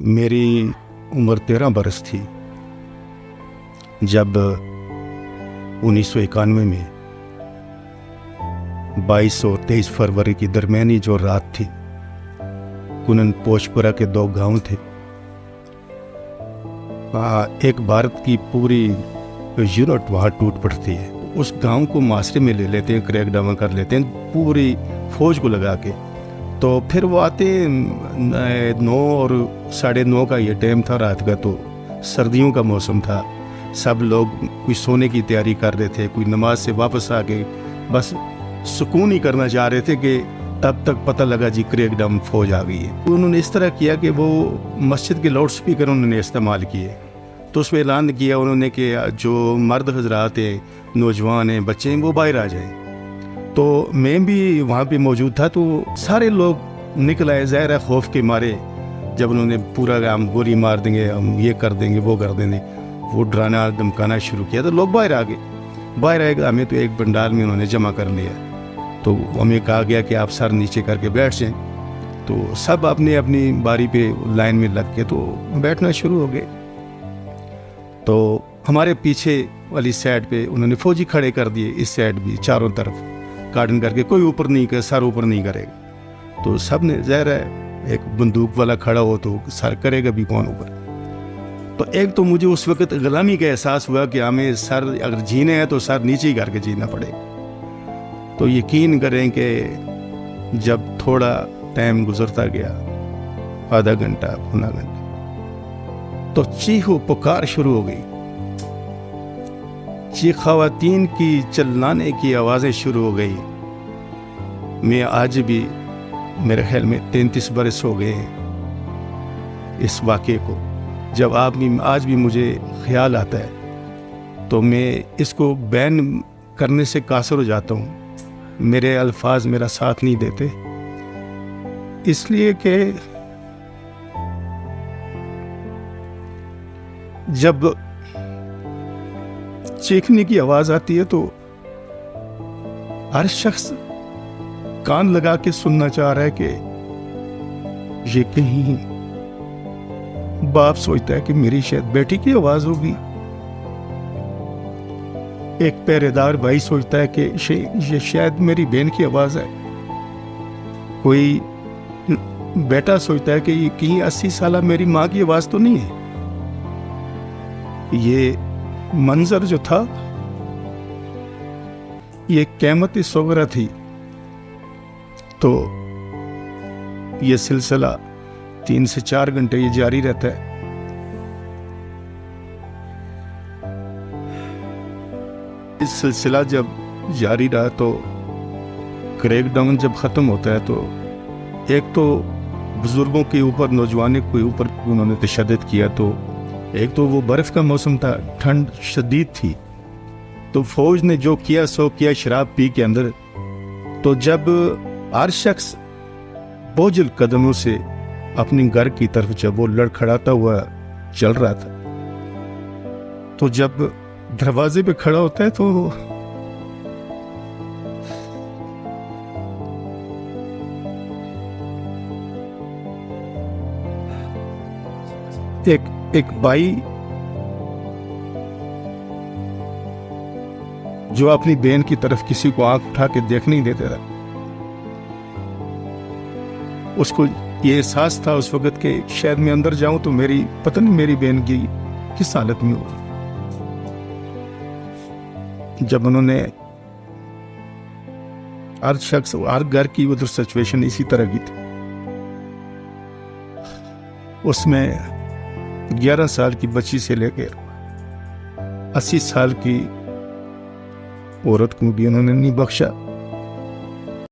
میری عمر 13 برس تھی جب 1991 میں 22 اور 23 فروری کی درمیانی جو رات تھی، کنن پوشپورہ کے 2 گاؤں تھے۔ ایک بھارت کی پوری یونٹ وہاں ٹوٹ پڑتی ہے، اس گاؤں کو معاشرے میں لے لیتے ہیں، کریک ڈاؤن کر لیتے ہیں پوری فوج کو لگا کے۔ تو پھر وہ آتے 9 اور 9:30 کا یہ ٹائم تھا رات کا، تو سردیوں کا موسم تھا، سب لوگ کوئی سونے کی تیاری کر رہے تھے، کوئی نماز سے واپس آ کے بس سکون ہی کرنا چاہ رہے تھے کہ تب تک پتہ لگا جی کریک ڈاؤن فوج آ گئی ہے۔ انہوں نے اس طرح کیا کہ وہ مسجد کے لاؤڈ سپیکر انہوں نے استعمال کیے، تو اس میں اعلان کیا انہوں نے کہ جو مرد حضرات ہیں، نوجوان ہیں، بچے ہیں، وہ باہر آ جائیں۔ تو میں بھی وہاں پہ موجود تھا، تو سارے لوگ نکل آئے، ظاہر ہے خوف کے مارے، جب انہوں نے پورا ہم گولی مار دیں گے، ہم یہ کر دیں گے، وہ کر دیں گے، وہ ڈرانا دھمکانا شروع کیا، تو لوگ باہر آ گئے۔ باہر آئے گا ہمیں تو ایک پنڈال میں انہوں نے جمع کر لیا، تو ہمیں کہا گیا کہ آپ سر نیچے کر کے بیٹھ جائیں۔ تو سب اپنی اپنی باری پہ لائن میں لگ کے تو بیٹھنا شروع ہو گئے۔ تو ہمارے پیچھے والی سائڈ پہ انہوں نے فوجی کھڑے کر دیے، اس سائڈ بھی چاروں طرف کارڈن کر کے، کوئی اوپر نہیں کرے، سر اوپر نہیں کرے گا۔ تو سب نے ظاہر ہے ایک بندوق والا کھڑا ہو تو سر کرے گا بھی کون اوپر۔ تو ایک تو مجھے اس وقت غلامی کا احساس ہوا کہ ہمیں سر اگر جینے ہیں تو سر نیچے ہی کر کے جینا پڑے گا۔ تو یقین کریں کہ جب تھوڑا ٹائم گزرتا گیا، آدھا گھنٹہ پونا گھنٹہ، تو چیخو پکار شروع ہو گئی، خواتین کی چلانے کی آوازیں شروع ہو گئی۔ میں آج بھی میرے خیال میں 33 برس ہو گئے ہیں اس واقعے کو، جب آج بھی مجھے خیال آتا ہے تو میں اس کو بیان کرنے سے قاصر ہو جاتا ہوں، میرے الفاظ میرا ساتھ نہیں دیتے، اس لیے کہ جب چیخنے کی آواز آتی ہے تو ہر شخص کان لگا کے سننا چاہ رہا ہے کہ یہ کہیں باپ سوچتا ہے کہ میری شاید بیٹی کی آواز ہوگی، ایک پہرے دار بھائی سوچتا ہے کہ یہ شاید میری بہن کی آواز ہے، کوئی بیٹا سوچتا ہے کہ یہ کہیں 80 سالہ میری ماں کی آواز تو نہیں ہے۔ یہ منظر جو تھا یہ قیامت صغرا تھی۔ تو یہ سلسلہ 3 سے 4 گھنٹے یہ جاری رہتا ہے۔ اس سلسلہ جب جاری رہا تو کریک ڈاؤن جب ختم ہوتا ہے تو ایک تو بزرگوں کے اوپر، نوجوانوں کے اوپر انہوں نے تشدد کیا، تو ایک تو وہ برف کا موسم تھا، ٹھنڈ شدید تھی، تو فوج نے جو کیا سو کیا، شراب پی کے اندر۔ تو جب ہر شخص بوجھل قدموں سے اپنی گھر کی طرف جب وہ لڑکھڑاتا ہوا چل رہا تھا، تو جب دروازے پہ کھڑا ہوتا ہے تو ایک بھائی جو اپنی بہن کی طرف کسی کو آنکھ اٹھا کے دیکھ نہیں دیتا تھا، اس کو یہ احساس تھا اس وقت کہ شاید میں اندر جاؤں تو پتہ نہیں میری بہن کی کس حالت میں ہوگی۔ جب انہوں نے ہر شخص، ہر گھر کی ادھر سچویشن اسی طرح کی تھی، اس میں 11 سال کی بچی سے لے کے 80 سال کی عورت کو بھی انہوں نے نہیں بخشا۔